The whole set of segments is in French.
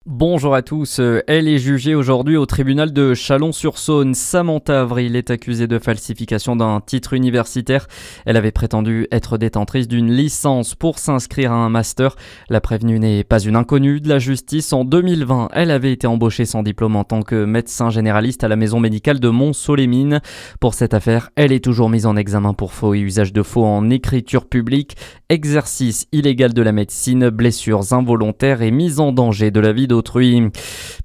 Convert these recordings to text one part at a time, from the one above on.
Bonjour à tous, elle est jugée aujourd'hui au tribunal de Chalon-sur-Saône. Samantha Avril est accusée de falsification d'un titre universitaire. Elle avait prétendu être détentrice d'une licence pour s'inscrire à un master. La prévenue n'est pas une inconnue de la justice. En 2020, elle avait été embauchée sans diplôme en tant que médecin généraliste à la maison médicale de Mont-Solémine. Pour cette affaire, elle est toujours mise en examen pour faux et usage de faux en écriture publique, exercice illégal de la médecine, blessures involontaires et mise en danger de la vie d'autrui.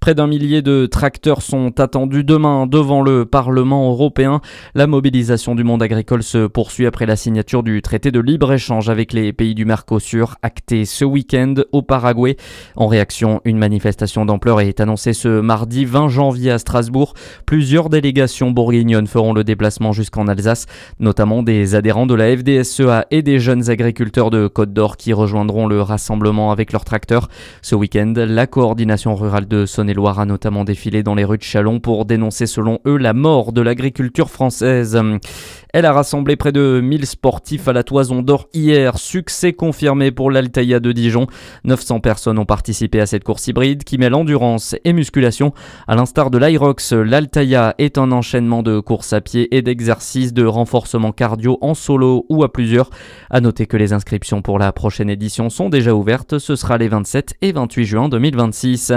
Près d'un millier de tracteurs sont attendus demain devant le Parlement européen. La mobilisation du monde agricole se poursuit après la signature du traité de libre-échange avec les pays du Mercosur, acté ce week-end au Paraguay. En réaction, une manifestation d'ampleur est annoncée ce mardi 20 janvier à Strasbourg. Plusieurs délégations bourguignonnes feront le déplacement jusqu'en Alsace, notamment des adhérents de la FDSEA et des jeunes agriculteurs de Côte d'Or qui rejoindront le rassemblement avec leurs tracteurs. Ce week-end, la coordination rurale de Saône-et-Loire a notamment défilé dans les rues de Chalon pour dénoncer selon eux la mort de l'agriculture française. Elle a rassemblé près de 1000 sportifs à la Toison d'Or hier. Succès confirmé pour l'Altaïa de Dijon. 900 personnes ont participé à cette course hybride qui mêle endurance et musculation. À l'instar de l'Irox, l'Altaïa est un enchaînement de courses à pied et d'exercices de renforcement cardio en solo ou à plusieurs. À noter que les inscriptions pour la prochaine édition sont déjà ouvertes. Ce sera les 27 et 28 juin 2026.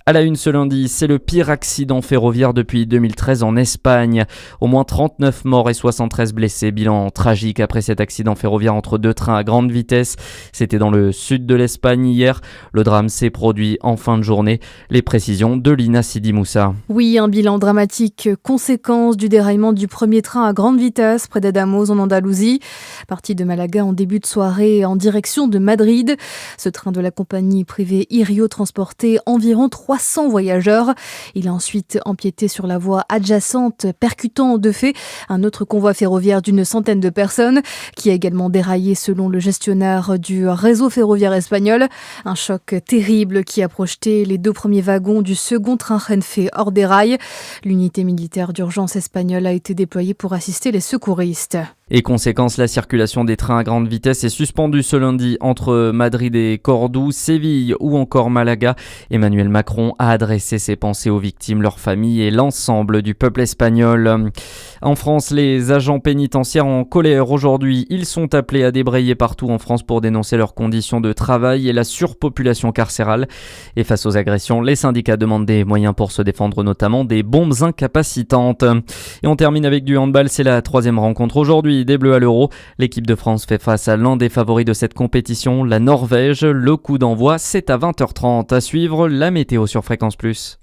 À la une ce lundi, c'est le pire accident ferroviaire depuis 2013 en Espagne. Au moins 39 morts et 73 blessés. Bilan tragique après cet accident ferroviaire entre deux trains à grande vitesse. C'était dans le sud de l'Espagne hier. Le drame s'est produit en fin de journée. Les précisions de Lina Sidi Moussa. Oui, un bilan dramatique, conséquence du déraillement du premier train à grande vitesse près d'Adamos en Andalousie. Parti de Malaga en début de soirée en direction de Madrid. Ce train de la compagnie privée Irio transportait environ 300 voyageurs. Il a ensuite empiété sur la voie adjacente, percutant de fait un autre convoi ferroviaire d'une centaine de personnes qui a également déraillé selon le gestionnaire du réseau ferroviaire espagnol. Un choc terrible qui a projeté les deux premiers wagons du second train Renfe hors des rails. L'unité militaire d'urgence espagnole a été déployée pour assister les secouristes. Et conséquence, la circulation des trains à grande vitesse est suspendue ce lundi entre Madrid et Cordoue, Séville ou encore Malaga. Emmanuel Macron a adressé ses pensées aux victimes, leurs familles et l'ensemble du peuple espagnol. En France, les agents pénitentiaires en colère aujourd'hui. Ils sont appelés à débrayer partout en France pour dénoncer leurs conditions de travail et la surpopulation carcérale. Et face aux agressions, les syndicats demandent des moyens pour se défendre, notamment des bombes incapacitantes. Et on termine avec du handball, c'est la troisième rencontre aujourd'hui des Bleus à l'Euro. L'équipe de France fait face à l'un des favoris de cette compétition, la Norvège. Le coup d'envoi, c'est à 20h30. À suivre, la météo sur Fréquence Plus.